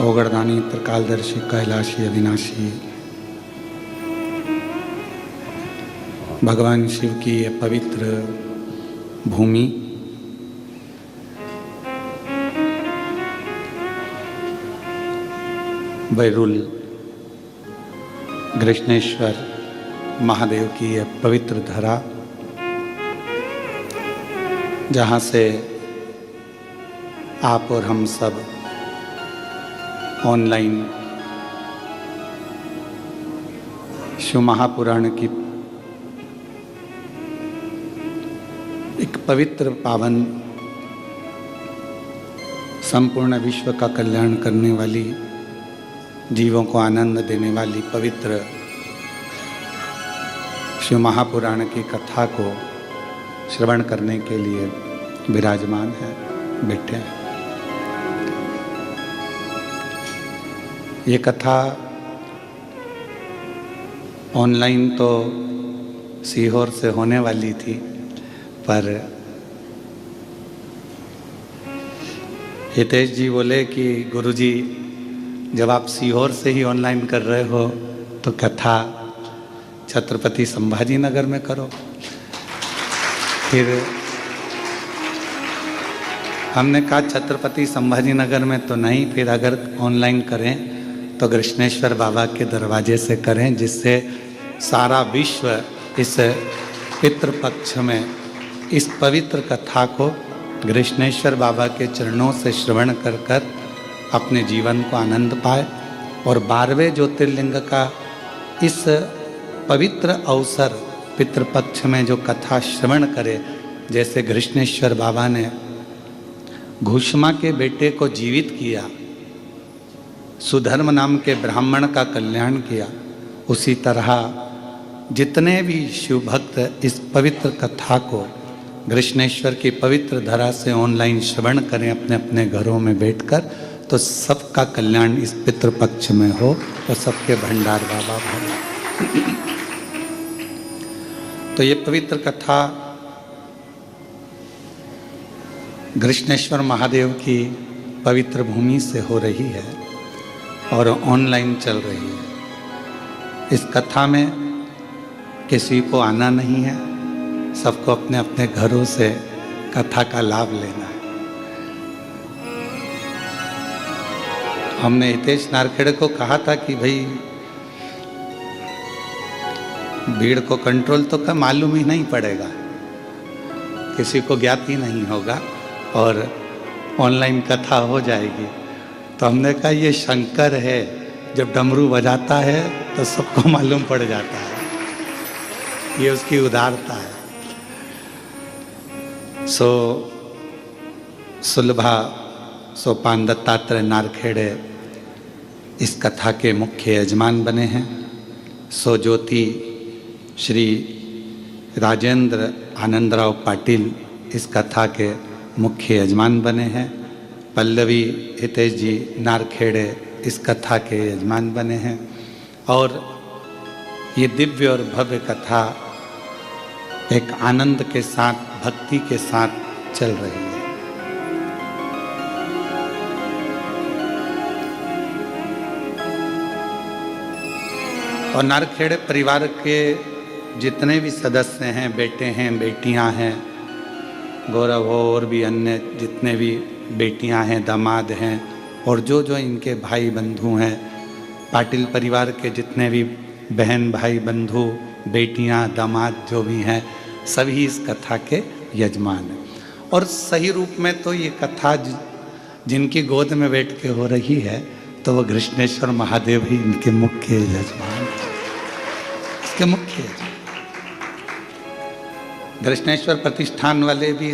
ओगरदानी त्रिकालदर्शी कैलाशी अविनाशी भगवान शिव की ये पवित्र भूमि बैरुल कृष्णेश्वर महादेव की यह पवित्र धरा, जहाँ से आप और हम सब ऑनलाइन शिव महापुराण की एक पवित्र पावन संपूर्ण विश्व का कल्याण करने वाली, जीवों को आनंद देने वाली पवित्र शिव महापुराण की कथा को श्रवण करने के लिए विराजमान है, बैठे हैं। ये कथा ऑनलाइन तो सीहोर से होने वाली थी, पर हितेश जी बोले कि गुरुजी जब आप सीहोर से ही ऑनलाइन कर रहे हो तो कथा छत्रपति संभाजी नगर में करो। फिर हमने कहा छत्रपति संभाजी नगर में तो नहीं, फिर अगर ऑनलाइन करें तो कृष्णेश्वर बाबा के दरवाजे से करें, जिससे सारा विश्व इस पितृपक्ष में इस पवित्र कथा को कृष्णेश्वर बाबा के चरणों से श्रवण कर कर अपने जीवन को आनंद पाए और 12वें ज्योतिर्लिंग का इस पवित्र अवसर पितृपक्ष में जो कथा श्रवण करे। जैसे कृष्णेश्वर बाबा ने घुष्मा के बेटे को जीवित किया, सुधर्म नाम के ब्राह्मण का कल्याण किया, उसी तरह जितने भी शिव भक्त इस पवित्र कथा को कृष्णेश्वर की पवित्र धरा से ऑनलाइन श्रवण करें अपने अपने घरों में बैठकर, तो सबका कल्याण इस पितृपक्ष में हो और सबके भंडार बाबा भरे। तो ये पवित्र कथा कृष्णेश्वर महादेव की पवित्र भूमि से हो रही है और ऑनलाइन चल रही है। इस कथा में किसी को आना नहीं है, सबको अपने अपने घरों से कथा का लाभ लेना है। हमने हितेश नारखेड़े को कहा था कि भाई भीड़ को कंट्रोल तो का मालूम ही नहीं पड़ेगा, किसी को ज्ञात ही नहीं होगा और ऑनलाइन कथा हो जाएगी। तो हमने कहा ये शंकर है, जब डमरू बजाता है तो सबको मालूम पड़ जाता है, ये उसकी उदारता है। सुलभा सोपान दत्तात्रेय नारखेड़े इस कथा के मुख्य यजमान बने हैं। ज्योति श्री राजेंद्र आनंदराव पाटिल इस कथा के मुख्य यजमान बने हैं। पल्लवी हितेश जी नारखेड़े इस कथा के यजमान बने हैं। और ये दिव्य और भव्य कथा एक आनंद के साथ, भक्ति के साथ चल रही है। और नारखेड़े परिवार के जितने भी सदस्य हैं, बेटे हैं, बेटियां हैं, गौरव हो और भी अन्य जितने भी बेटियां हैं, दामाद हैं, और जो जो इनके भाई बंधु हैं, पाटिल परिवार के जितने भी बहन भाई बंधु, बेटियां, दामाद जो भी हैं, सभी इस कथा के यजमान हैं। और सही रूप में तो ये कथा जिनकी गोद में बैठ के हो रही है, तो वो कृष्णेश्वर महादेव ही इनके मुख्य यजमान, इसके मुख्य यजमान। कृष्णेश्वर प्रतिष्ठान वाले भी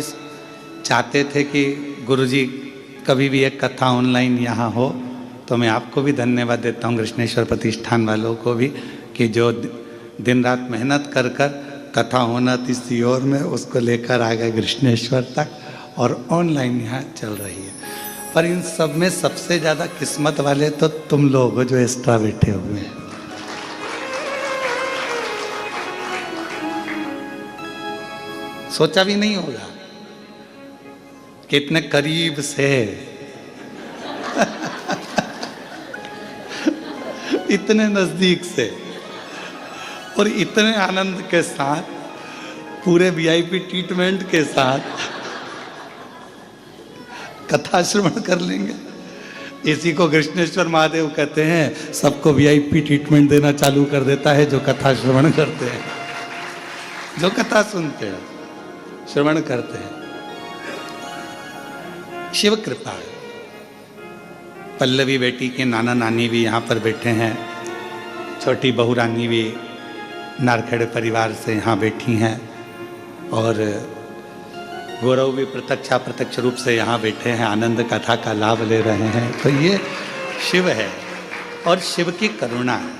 चाहते थे कि गुरुजी कभी भी एक कथा ऑनलाइन यहाँ हो, तो मैं आपको भी धन्यवाद देता हूँ, कृष्णेश्वर प्रतिष्ठान वालों को भी, कि जो दिन रात मेहनत कर कर कथा होना थी सीहोर में, उसको लेकर आ गए कृष्णेश्वर तक और ऑनलाइन यहाँ चल रही है। पर इन सब में सबसे ज़्यादा किस्मत वाले तो तुम लोग हो जो एक्स्ट्रा बैठे हुए हैं। सोचा भी नहीं होगा कि इतने करीब से इतने नजदीक से और इतने आनंद के साथ, पूरे वीआईपी ट्रीटमेंट के साथ कथा श्रवण कर लेंगे। इसी को कृष्णेश्वर महादेव कहते हैं, सबको वीआईपी ट्रीटमेंट देना चालू कर देता है जो कथा श्रवण करते हैं, जो कथा सुनते हैं, श्रवण करते हैं। शिव कृपा है। पल्लवी बेटी के नाना नानी भी यहाँ पर बैठे हैं, छोटी बहू रानी भी नारखेड़े परिवार से यहाँ बैठी हैं, और गौरव भी प्रत्यक्ष रूप से यहाँ बैठे हैं, आनंद कथा का लाभ ले रहे हैं। तो ये शिव है और शिव की करुणा है।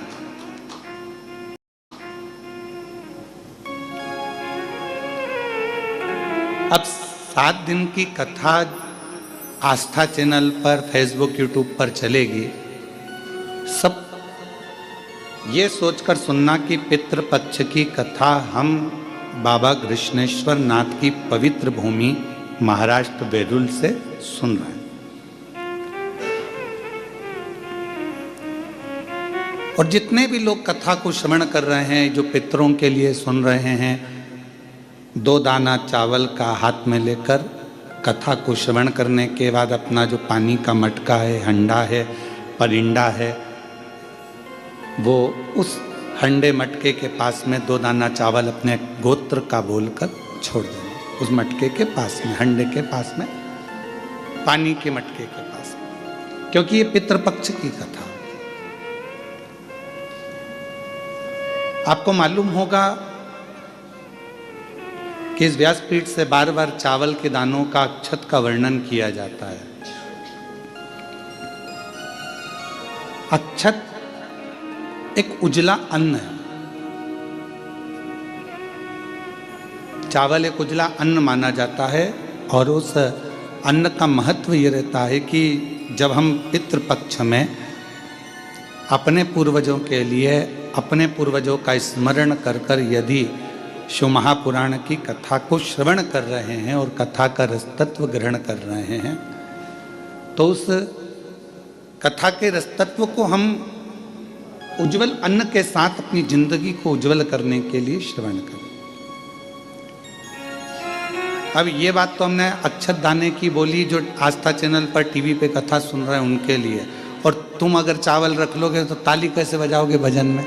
अब 7 दिन की कथा आस्था चैनल पर, फेसबुक, यूट्यूब पर चलेगी। सब ये सोचकर सुनना कि पितृपक्ष की कथा हम बाबा कृष्णेश्वर नाथ की पवित्र भूमि महाराष्ट्र बेरुल से सुन रहे हैं। और जितने भी लोग कथा को श्रवण कर रहे हैं, जो पितरों के लिए सुन रहे हैं, 2 दाना चावल का हाथ में लेकर कथा को श्रवण करने के बाद अपना जो पानी का मटका है, हंडा है, परिंडा है, वो उस हंडे मटके के पास में 2 दाना चावल अपने गोत्र का बोलकर छोड़ देना। उस मटके के पास में, हंडे के पास में, पानी के मटके के पास में, क्योंकि ये पितृपक्ष की कथा। आपको मालूम होगा कि इस व्यासपीठ से बार बार चावल के दानों का, अक्षत का वर्णन किया जाता है। अक्षत एक उजला अन्न है। चावल एक उजला अन्न माना जाता है, और उस अन्न का महत्व ये रहता है कि जब हम पितृपक्ष में अपने पूर्वजों के लिए, अपने पूर्वजों का स्मरण कर कर यदि शिव महापुराण की कथा को श्रवण कर रहे हैं और कथा का रसतत्व ग्रहण कर रहे हैं, तो उस कथा के रसतत्व को हम उज्जवल अन्न के साथ अपनी जिंदगी को उज्जवल करने के लिए श्रवण करें। अब ये बात तो हमने अक्षत दाने की बोली, जो आस्था चैनल पर टीवी पे कथा सुन रहे हैं उनके लिए। और तुम अगर चावल रख लोगे तो ताली कैसे बजाओगे भजन में?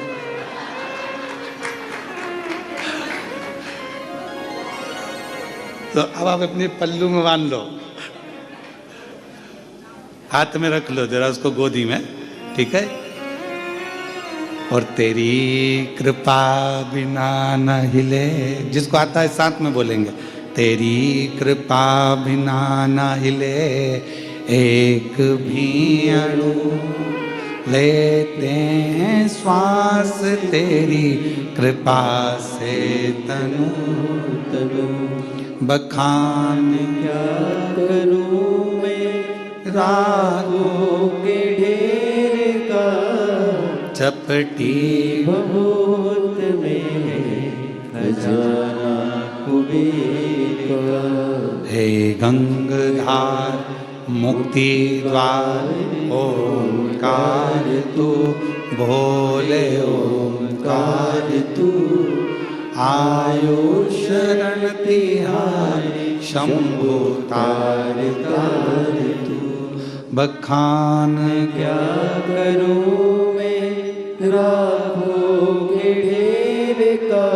तो अब आप अपने पल्लू में बांध लो, हाथ में रख लो जरा उसको, गोदी में, ठीक है। और तेरी कृपा बिना न हिले, जिसको आता है साथ में बोलेंगे, तेरी कृपा बिना न हिले एक भी अणु, लेते हैं श्वास तेरी कृपा से तनु तनु, बखान क्या करूं मैं रागों के ढेर का, चपटी बहुत में खजाना कुबेर का, हे गंगाधार मुक्ति द्वार ओंकार तू, भोले ओंकार तू, आयो शरण तिहारी शंभु तार तार तू, बखान क्या करूं मैं रागों के ढेर का,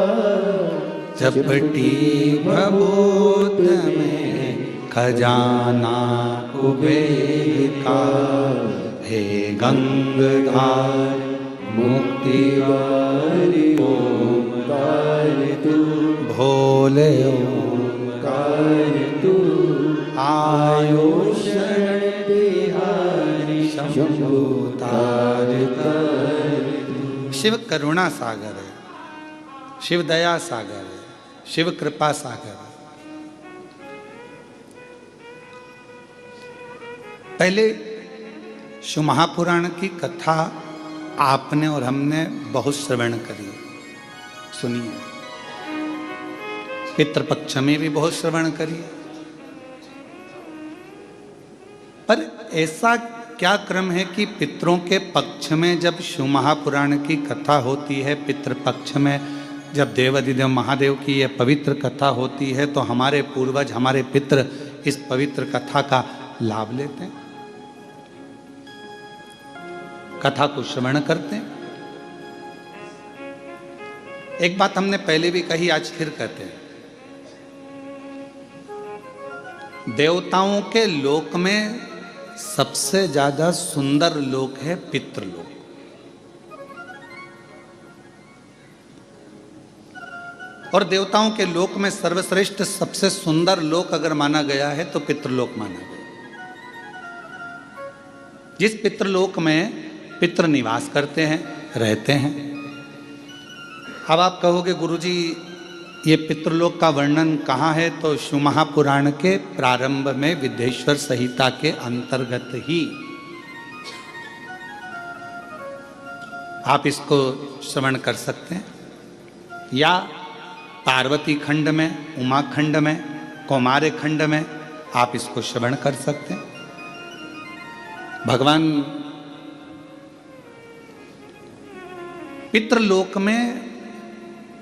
चपटी भभूत में खजाना कुबेर का, हे गंगाधार मुक्ति वारी ओंकार तू, भोले ओंकार तू, आयो शरण तिहारी शंभु तार तार तू। शिव करुणा सागर है, शिव दया सागर है, शिव कृपा सागर है। पहले शिव महापुराण की कथा आपने और हमने बहुत श्रवण करी, सुनिए। पितृपक्ष में भी बहुत श्रवण करी, पर ऐसा क्या क्रम है कि पितरों के पक्ष में जब शिव महापुराण की कथा होती है, पितृपक्ष में जब देव अधिदेव महादेव की यह पवित्र कथा होती है, तो हमारे पूर्वज, हमारे पितृ इस पवित्र कथा का लाभ लेते हैं, कथा को श्रवण करते हैं। एक बात हमने पहले भी कही, आज फिर कहते हैं, देवताओं के लोक में सबसे ज्यादा सुंदर लोक है पितृलोक। और देवताओं के लोक में सर्वश्रेष्ठ सबसे सुंदर लोक अगर माना गया है तो पितृलोक माना गया। जिस पितृलोक में पितृ निवास करते हैं, रहते हैं। अब आप कहोगे गुरुजी ये पितृलोक का वर्णन कहाँ है? तो शिव महापुराण के प्रारंभ में विद्येश्वर संहिता के अंतर्गत ही आप इसको श्रवण कर सकते हैं, या पार्वती खंड में, उमा खंड में, कौमार्य खंड में आप इसको श्रवण कर सकते हैं। भगवान पितृलोक में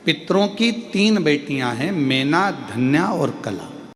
पितरों की 3 बेटियां हैं, मेना, धन्या और कला।